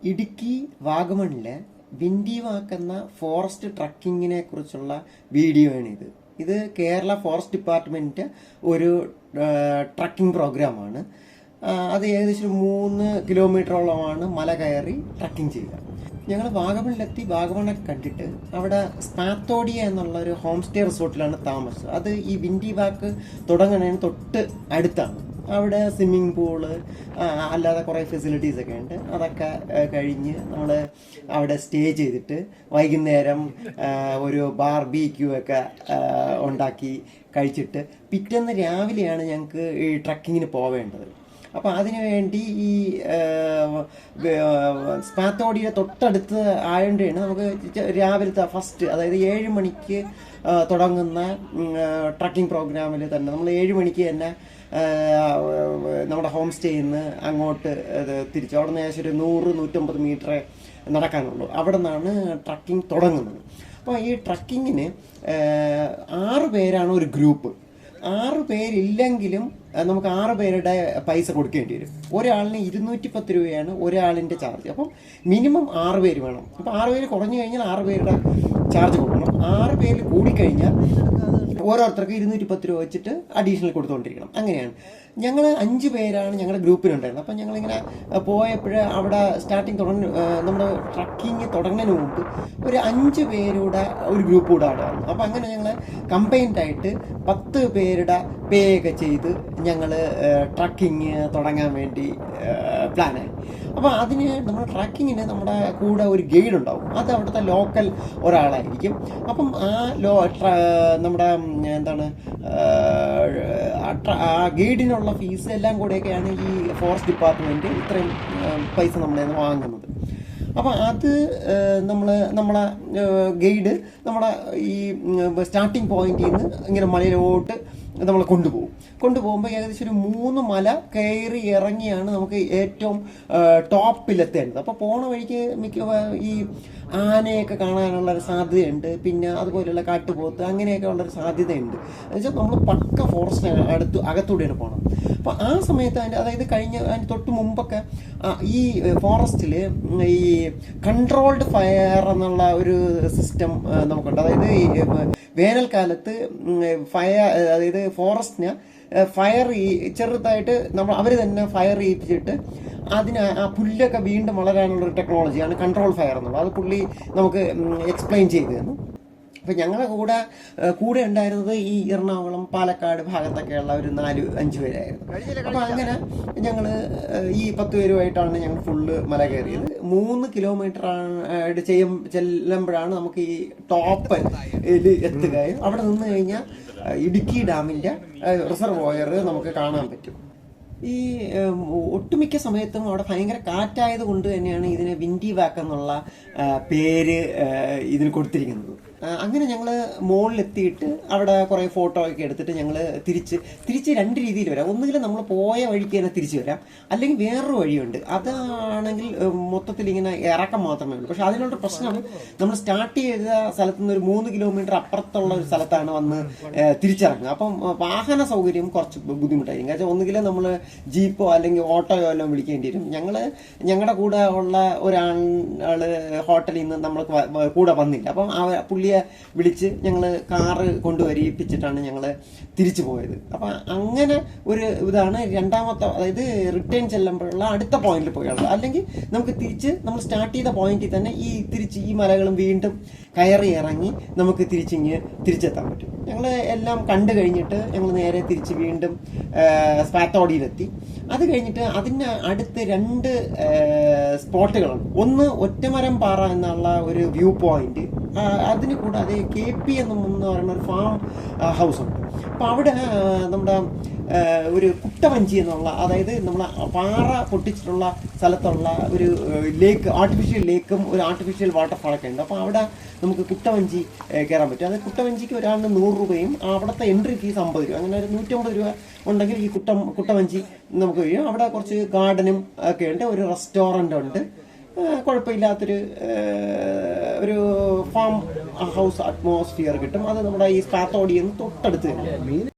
Idukki വാഗമണിലെ windy വാക്ക് എന്ന forest ട്രക്കിങ്ങിനെ കുറിച്ചുള്ള video ആണിത്. ഇത് കേരള ഫോറസ്റ്റ് ഡിപ്പാർട്ട്മെൻറ്റ് ഒരു ട്രക്കിംഗ് പ്രോഗ്രാമാണ്. അത് ഏകദേശം 3 കിലോമീറ്ററോളമാണ് മല കയറി ട്രക്കിംഗ് ചെയ്യുക. ഞങ്ങൾ വാഗമണിലെത്തി വാഗമണൊക്കെ കണ്ടിട്ട് അവിടെ സ്പാത്തോഡിയ എന്നുള്ള ഒരു ഹോം സ്റ്റേ റിസോർട്ടിലാണ് താമസം. അത് ഈ വിൻഡി വാക്ക് തുടങ്ങുന്നതിന് തൊട്ട് അടുത്താണ്. അവിടെ സ്വിമ്മിങ് പൂള് അല്ലാതെ കുറേ ഫെസിലിറ്റീസ് ഒക്കെ ഉണ്ട്. അതൊക്കെ കഴിഞ്ഞ് നമ്മൾ അവിടെ സ്റ്റേ ചെയ്തിട്ട് വൈകുന്നേരം ഒരു ബാർബിക്യൂ ഒക്കെ ഉണ്ടാക്കി കഴിച്ചിട്ട് പിറ്റേന്ന് രാവിലെയാണ് ഞങ്ങൾക്ക് ഈ ട്രക്കിങ്ങിന് പോവേണ്ടത്. അപ്പോൾ അതിനു വേണ്ടി ഈ സ്പാത്തോഡിയുടെ തൊട്ടടുത്ത് ആയതുകൊണ്ടാണ് നമുക്ക് രാവിലത്തെ ഫസ്റ്റ്, അതായത് 7 മണിക്ക് തുടങ്ങുന്ന ട്രക്കിംഗ് പ്രോഗ്രാമിൽ തന്നെ നമ്മൾ 7 മണിക്ക് തന്നെ നമ്മുടെ ഹോം സ്റ്റേയിൽ നിന്ന് അങ്ങോട്ട് തിരിച്ചു അവിടെ നിന്ന് ഏകദേശം ഒരു 100-150 മീറ്റർ നടക്കാനുള്ളൂ. അവിടെ നിന്നാണ് ട്രക്കിംഗ് തുടങ്ങുന്നത്. അപ്പോൾ ഈ ട്രക്കിങ്ങിന് 6 പേരാണ് ഒരു ഗ്രൂപ്പ്. 6 പേരില്ലെങ്കിലും നമുക്ക് 6 പേരുടെ പൈസ കൊടുക്കേണ്ടി വരും. ഒരാളിന് 210 രൂപയാണ് ഒരാളിൻ്റെ ചാർജ്. അപ്പം മിനിമം 6 പേര് വേണം. അപ്പോൾ 6 പേര് കുറഞ്ഞു കഴിഞ്ഞാൽ 6 പേരുടെ ചാർജ് കൊടുക്കണം. 6 പേര് കൂടിക്കഴിഞ്ഞാൽ ഓരോരുത്തർക്ക് 210 രൂപ വെച്ചിട്ട് അഡീഷണൽ കൊടുത്തുകൊണ്ടിരിക്കണം. അങ്ങനെയാണ്. ഞങ്ങൾ 5 പേരാണ് ഞങ്ങളുടെ ഗ്രൂപ്പിലുണ്ടായിരുന്നത്. അപ്പം ഞങ്ങളിങ്ങനെ പോയപ്പോൾ അവിടെ നമ്മുടെ ട്രക്കിങ് തുടങ്ങുന്നതിന് മുമ്പ് ഒരു 5 പേരുടെ ഒരു ഗ്രൂപ്പ് കൂടെ അവിടെ വന്നു. അപ്പം അങ്ങനെ ഞങ്ങൾ കമ്പൈൻഡായിട്ട് 10 പേരുടെ പേ ഒക്കെ ചെയ്ത് ഞങ്ങൾ ട്രക്കിങ് തുടങ്ങാൻ വേണ്ടി പ്ലാനായി. അപ്പോൾ അതിന് നമ്മുടെ ട്രക്കിങ്ങിന് നമ്മുടെ കൂടെ ഒരു ഗൈഡ് ഉണ്ടാവും. അത് അവിടുത്തെ ലോക്കൽ ഒരാളായിരിക്കും. അപ്പം നമ്മുടെ എന്താണ് ആ ഗൈഡിനുള്ള ഫീസ് എല്ലാം കൂടെയൊക്കെയാണ് ഈ ഫോറസ്റ്റ് ഡിപ്പാർട്ട്മെൻറ്റ് ഇത്രയും പൈസ നമ്മളെ നിന്ന് വാങ്ങുന്നത്. അപ്പോൾ അത് നമ്മളെ ഗൈഡ് നമ്മുടെ ഈ സ്റ്റാർട്ടിങ് പോയിന്റിൽ നിന്ന് ഇങ്ങനെ മലയിലോട്ട് നമ്മൾ കൊണ്ടുപോകുമ്പോൾ ഏകദേശം ഒരു 3 മല കയറി ഇറങ്ങിയാണ് നമുക്ക് ഏറ്റവും ടോപ്പിലെത്തേണ്ടത്. അപ്പോൾ പോണ വഴിക്ക് ഈ ആനയൊക്കെ കാണാനുള്ള ഒരു സാധ്യതയുണ്ട്. പിന്നെ അതുപോലെയുള്ള കാട്ടുപോത്ത് അങ്ങനെയൊക്കെ ഉള്ളൊരു സാധ്യതയുണ്ട്. എന്നുവെച്ചാൽ നമ്മൾ പക്ക ഫോറസ്റ്റിന് അകത്തൂടെയാണ് പോകണം. അപ്പോൾ ആ സമയത്ത് അതിന് തൊട്ട് മുമ്പൊക്കെ ഈ ഫോറസ്റ്റിൽ ഈ കൺട്രോൾഡ് ഫയർ എന്നുള്ള ഒരു സിസ്റ്റം നമുക്കുണ്ട്. അതായത് വേനൽക്കാലത്ത് അതായത് ഫോറസ്റ്റിന് ഫയർ ചെറുതായിട്ട് അവർ തന്നെ ഫയർ ചെയ്യിപ്പിച്ചിട്ട് അതിന് ആ പുല്ലൊക്കെ വീണ്ടും വളരാനുള്ളൊരു ടെക്നോളജിയാണ് കൺട്രോൾ ഫയർ എന്നുള്ളത്. അത് പുള്ളി നമുക്ക് എക്സ്പ്ലെയിൻ ചെയ്തു തന്നു. അപ്പം ഞങ്ങളുടെ കൂടെ ഉണ്ടായിരുന്നത് ഈ എറണാകുളം പാലക്കാട് ഭാഗത്തൊക്കെയുള്ള ഒരു 4-5 പേരായിരുന്നു. അപ്പം അങ്ങനെ ഞങ്ങൾ ഈ 10 പേരുമായിട്ടാണ് ഞങ്ങൾ ഫുള്ള് മല കയറിയത്. 3 കിലോമീറ്റർ ചെല്ലുമ്പോഴാണ് നമുക്ക് ഈ ടോപ്പ് എത്തുകയും അവിടെ നിന്ന് കഴിഞ്ഞാൽ ഇടുക്കി ഡാമിൻ്റെ റിസർവോയർ നമുക്ക് കാണാൻ പറ്റും. ഈ ഒട്ടുമിക്ക സമയത്തും അവിടെ ഭയങ്കര കാറ്റായത് കൊണ്ട് തന്നെയാണ് ഇതിന് വിൻഡി വാക്ക് എന്നുള്ള പേര് ഇതിന് കൊടുത്തിരിക്കുന്നത്. അങ്ങനെ ഞങ്ങൾ മുകളിലെത്തിയിട്ട് അവിടെ കുറേ ഫോട്ടോ ഒക്കെ എടുത്തിട്ട് ഞങ്ങൾ തിരിച്ച് 2 രീതിയിൽ വരാം. ഒന്നുകിൽ നമ്മൾ പോയ വഴിക്ക് തന്നെ തിരിച്ചു വരാം, അല്ലെങ്കിൽ വേറൊരു വഴിയുണ്ട്. അതാണെങ്കിൽ മൊത്തത്തിൽ ഇങ്ങനെ ഇറക്കം മാത്രമേ ഉള്ളൂ. പക്ഷെ അതിനുള്ള പ്രശ്നം നമ്മൾ സ്റ്റാർട്ട് ചെയ്ത സ്ഥലത്ത് നിന്ന് ഒരു 3 കിലോമീറ്റർ അപ്പുറത്തുള്ള ഒരു സ്ഥലത്താണ് വന്ന് തിരിച്ചിറങ്ങുക. അപ്പം വാഹന സൗകര്യം കുറച്ച് ബുദ്ധിമുട്ടായിരിക്കും. കാരണം ഒന്നുകിൽ നമ്മൾ ജീപ്പോ അല്ലെങ്കിൽ ഓട്ടോയോ എല്ലാം വിളിക്കേണ്ടി വരും. ഞങ്ങളുടെ കൂടെ ഉള്ള ഒരാൾ ഹോട്ടലിൽ നിന്ന് നമ്മൾ കൂടെ വന്നില്ല. അപ്പം പുള്ളിയെ വിളിച്ച് ഞങ്ങൾ കാറ് കൊണ്ടുവരിപ്പിച്ചിട്ടാണ് ഞങ്ങൾ തിരിച്ചു പോയത്. അപ്പം അങ്ങനെ ഒരു ഇതാണ് രണ്ടാമത്തെ, അതായത് റിട്ടേൺ ചെല്ലുമ്പോഴുള്ള അടുത്ത പോയിന്റിൽ പോയുള്ളത്. അല്ലെങ്കിൽ നമുക്ക് നമ്മൾ സ്റ്റാർട്ട് ചെയ്ത പോയിന്റിൽ തന്നെ ഈ മലകളും വീണ്ടും കയറി ഇറങ്ങി നമുക്ക് തിരിച്ചെത്താൻ പറ്റും. ഞങ്ങൾ എല്ലാം കണ്ടു കഴിഞ്ഞിട്ട് ഞങ്ങൾ നേരെ തിരിച്ച് വീണ്ടും സ്പാത്തോഡിയിലെത്തി. അത് കഴിഞ്ഞിട്ട് അതിന് അടുത്ത് 2 സ്പോട്ടുകളുണ്ട്. ഒന്ന് ഒറ്റമരം പാറ എന്നുള്ള ഒരു വ്യൂ പോയിന്റ്, അതിന് കൂടാതെ KP എന്ന് പറയുന്ന ഒരു ഫാം ഹൗസ് ഉണ്ട്. അപ്പോൾ അവിടെ നമ്മുടെ ഒരു കുട്ടവഞ്ചി എന്നുള്ള, അതായത് നമ്മളെ പാറ പൊട്ടിച്ചിട്ടുള്ള സ്ഥലത്തുള്ള ഒരു ലേക്ക്, ആർട്ടിഫിഷ്യൽ ലേക്കും ഒരു ആർട്ടിഫിഷ്യൽ വാട്ടർഫാളൊക്കെ ഉണ്ട്. അപ്പോൾ അവിടെ നമുക്ക് കുട്ടവഞ്ചി കയറാൻ പറ്റും. അത് കുട്ടവഞ്ചിക്ക് ഒരാളിന് 100 രൂപയും അവിടുത്തെ എൻട്രി ഫീസ് 50 രൂപ. അങ്ങനെ ഒരു 150 രൂപ ഉണ്ടെങ്കിൽ ഈ കുട്ടവഞ്ചി നമുക്ക് കഴിയും. അവിടെ കുറച്ച് ഗാർഡനും ഒക്കെ ഉണ്ട്, ഒരു റെസ്റ്റോറൻ്റ് ഉണ്ട്, കുഴപ്പമില്ലാത്തൊരു ഒരു ഫാം ഹൗസ് അറ്റ്മോസ്ഫിയർ കിട്ടും. അത് നമ്മുടെ ഈ സ്പാത്തോഡിയിൽ നിന്ന് തൊട്ടടുത്ത് തന്നെ.